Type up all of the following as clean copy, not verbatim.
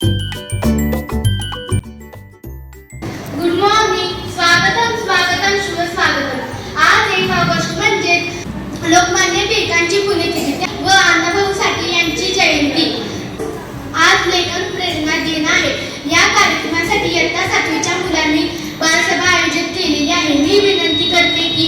Good morning. स्वागतम स्वागतम शुभ स्वागतम. आज 1 ऑगस्ट म्हणजे लोकमान्य टिळकांची पुण्यतिथी व अण्णाभाऊ साठे यांची जयंती. आज लेखन प्रेरणा दिन आहे. या कार्यक्रमासाठी इयत्ता 7वीच्या मुलांनी बालसभा आयोजित केलेली आहे. मी विनंती करते की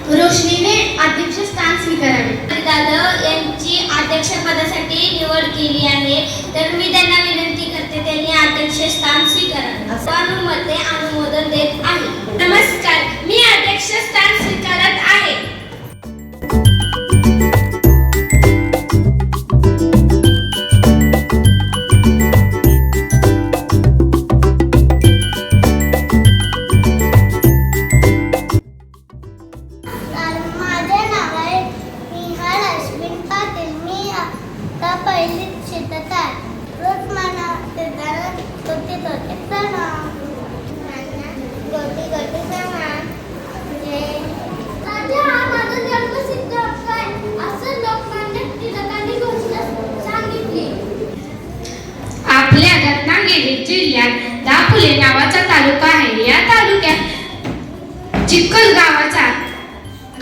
रोशनीने अध्यक्षस्थान स्वीकारावे. दादा यांची अध्यक्षपदासाठी निवड केली आहे, तर मी त्यांना विनंती करते त्यांनी अध्यक्षस्थान स्वीकारावे. सर्वानुमते अनुमोदन देत आहे. नमस्कार, मी अध्यक्षस्थान स्वीकारत आहे. माझे नाव आहे निहाल अश्विन पाटील. मी आता पहिलीत शिकत आहे. रोज मला गोटी गोटीचा नाव गोटी गोटीचा नाव राजा हा माझा जन्मसिद्ध हक्क आहे असं लोकमान्य टिळकांनी घोषणा सांगितली. आपल्या रत्नागिरी जिल्ह्यात दापोली नावाचा तालुका आहे. या तालुक्यात चिखल गावाचा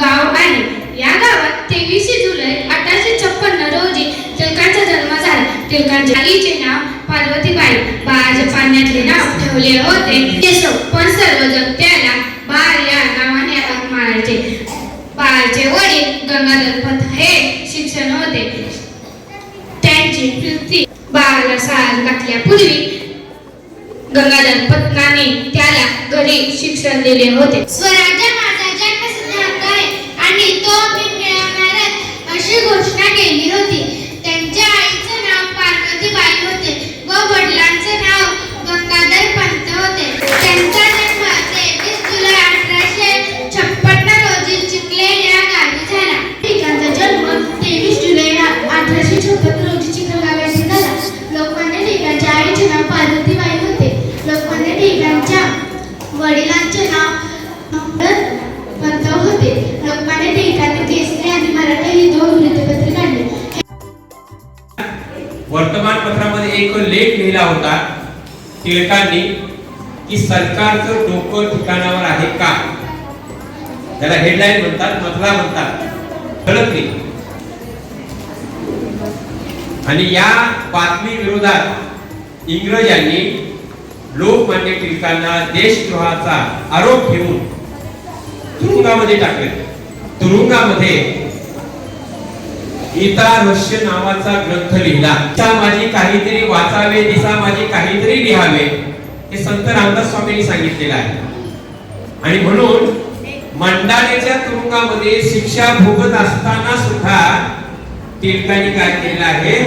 गाव आहे. या गावात 23 जुलै 1856 रोजी टिळकांचा जन्म झाला. टिळकांच्या आईचे नाव पार्वतीबाई. बाळाच्या पाण्यातले नाव ठेवले होते केशव, पण सर्वजण त्याला बाळ या नावाने हाक मारायचे. बाळाचे वडील गंगाधर हे शिक्षण होते. त्यांची कीर्ती बाळाला शाळेत घातल्यापूर्वी गंगाधर पत्नाने त्याला घरी शिक्षण दिले होते. स्वराज्य माझा जन्मसिद्ध हक्क आहे आणि तो मी मिळवणारच अशी घोषणा केली होती. त्यांच्या आईचे नाव पार्वतीबाई होते व वडिलांचे नाव गंगाधर पंत होते. त्यांचा जन्म 23 जुलै 1856 रोजी चिखले या गावी झाला. टिळकांचा जन्म 23 जुलै 1856 रोजी चिखल गावी झाला. लोकमान्य टिळकांच्या आईचे नाव पार्वतीबाई होते. लोकमान्य टिळकांच्या वडिलांचे नाव पंत होते. लोकमान्य टिळकांनी केसरी आणि मराठी ही 2 वृत्तपत्रे काढली. वर्तमानपत्रामध्ये एक लेख लिहिला होता टिळकांनी की सरकारचं डोकं ठिकाणावर आहे का, त्याला हेडलाईन म्हणतात, मथळा म्हणतात, कळत नाही. आणि या बातमी विरोधात इंग्रजांनी लोकमान्य टिळकांना देशद्रोहाचा आरोप घेऊन तुरुंगामध्ये टाकले. तुरुंगामध्ये गीता रहस्य नावाचा ग्रंथ लिहिला. दिसा माझी काहीतरी वाचावे, दिसा माझी काहीतरी लिहावे, हे संत रामदास स्वामींनी सांगितलेलं आहे. आणि म्हणून मंडालेच्या तुरुंगामध्ये शिक्षा भोगत असताना सुद्धा टिळकांनी काय केलेलं आहे,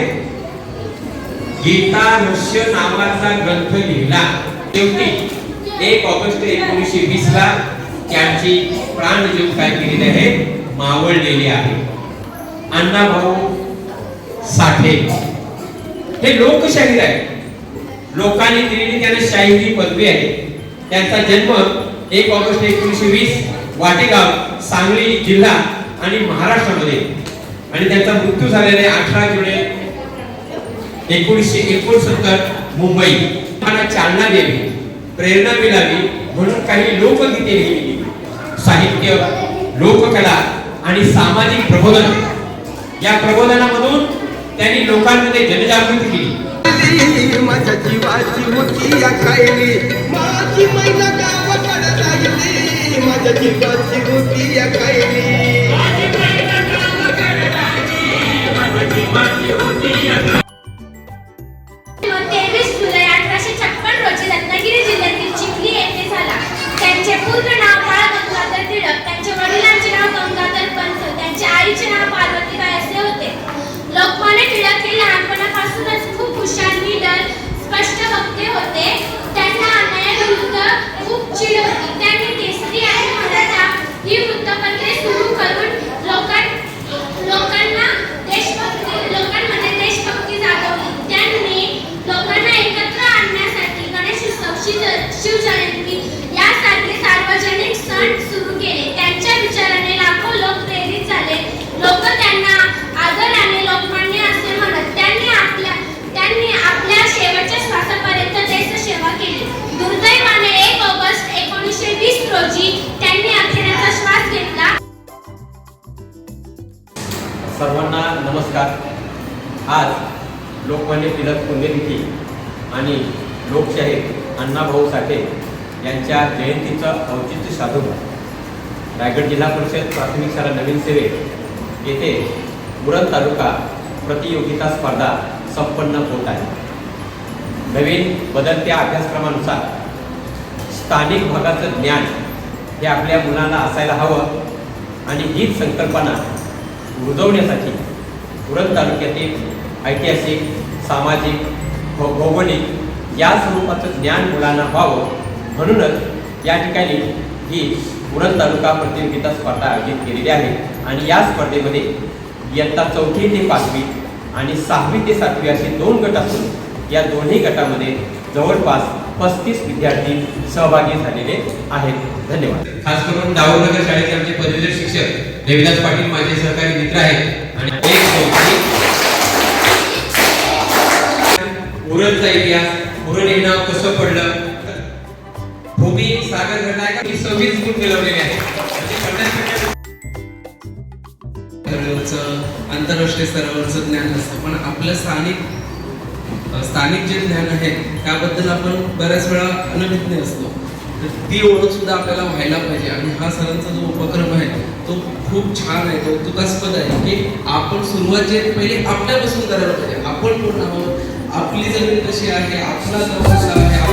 गीता रहस्य नावाचा ग्रंथ लिहिला. शेवटी 1 ऑगस्ट 1920 ला त्यांची प्राणज्योत काय केलेली आहे, मावळलेली आहे. अण्णाभाऊ साठे हे लोकशाहीर आहे. लोकांनी दिलेली त्यांना शाहीर ही पदवी आहे. त्यांचा जन्म 1 ऑगस्ट 1920 वाटेगाव, सांगली जिल्हा आणि महाराष्ट्रामध्ये, आणि त्यांचा मृत्यू झालेला आहे 18 जुलै 1969 मुंबई. मला चालना द्यावी, प्रेरणा मिळावी म्हणून काही लोकगीते लिहिली. साहित्य, लोककला आणि सामाजिक प्रबोधन, या प्रबोधनामधून त्यांनी लोकांमध्ये जनजागृती केली. माझ्या जीवाची मुठी या खायली, माझी महिला गावाकडे राहिली, माझ्या जीवाची मुठी या खायली. 23 जुलै 1856 रोजी रत्नागिरी जिल्ह्यातील चिखली येथे झाला. त्यांचे पूर्ण नाव बाळ गंगाधर टिळक. त्यांच्या वडिलांचे नाव गंगाधर पंत. त्यांच्या आईचे नाव पार्वतीबाई असे होते. लोकमान्य टिळक हे लहानपणापासूनच खूप हुशार, निडर, स्पष्ट वक्ते होते. त्यांना अन्यायाविरुद्ध खूप चीड होती. त्यांनी केसरी आणि मराठा ही वृत्तपत्रे सुरू करून लोकांमध्ये देशभक्ती जागवली. त्यांनी लोकांना एकत्र आणण्यासाठी गणेश उत्सव, शिवजयंती यासारखे सार्वजनिक सण सुरू केले. त्यांच्या विचाराने लाखो लोक प्रेरित झाले. लोक त्यांना आदराने लोकमान्य असे म्हणत. त्यांनी आपल्या सर्वांना नमस्कार. आज लोकमान्य टिळक पुण्यतिथी आणि लोकशाहीर अण्णाभाऊ साठे यांच्या जयंतीचं औचित्य साधून रायगड जिल्हा परिषद प्राथमिक शाळा नवीन सेवे येथे उरण तालुका प्रतियोगिता स्पर्धा संपन्न होत आहे. नवीन बदलत्या अभ्यासक्रमानुसार स्थानिक भागाचं ज्ञान हे आपल्या मुलांना असायला हवं आणि हीच संकल्पना रुजवण्यासाठी उरण तालुक्यातील ऐतिहासिक, सामाजिक, भौगोलिक या स्वरूपाचं ज्ञान मुलांना व्हावं म्हणूनच या ठिकाणी ही उरण तालुका प्रतियोगिता स्पर्धा आयोजित केलेली आहे. आणि या स्पर्धेमध्ये इयत्ता 4थी ते 5वी आणि 6वी ते 7वी असे 2 गट असून या दोन्ही गटामध्ये जवळपास 35 विद्यार्थी सहभागी झालेले आहेत. धन्यवाद. खास करून दाऊदनगर शाळेचे आमचे पदवीधर शिक्षक देविदास पाटील माझे सहकारी मित्र आहेत. आणि उरणचा इतिहास, उरण हे नाव कसं पडलं, भूमी सागर घटना आहे का, 26 गुण मिळवलेले आहेत. आंतरराष्ट्रीय स्तरावरचं ज्ञान असतं, पण आपलं स्थानिक जे ज्ञान आहे त्याबद्दल आपण बऱ्याच वेळा अनभिज्ञ असतो. तर ती ओळख सुद्धा आपल्याला व्हायला पाहिजे. आणि हा सरांचा जो उपक्रम आहे तो खूप छान आहे, कौतुकास्पद आहे की आपण सुरुवात जे पहिले आपल्यापासून करायला पाहिजे. आपण कोण आहोत, आपली जमीन कशी आहे, आपला जवळ आहे,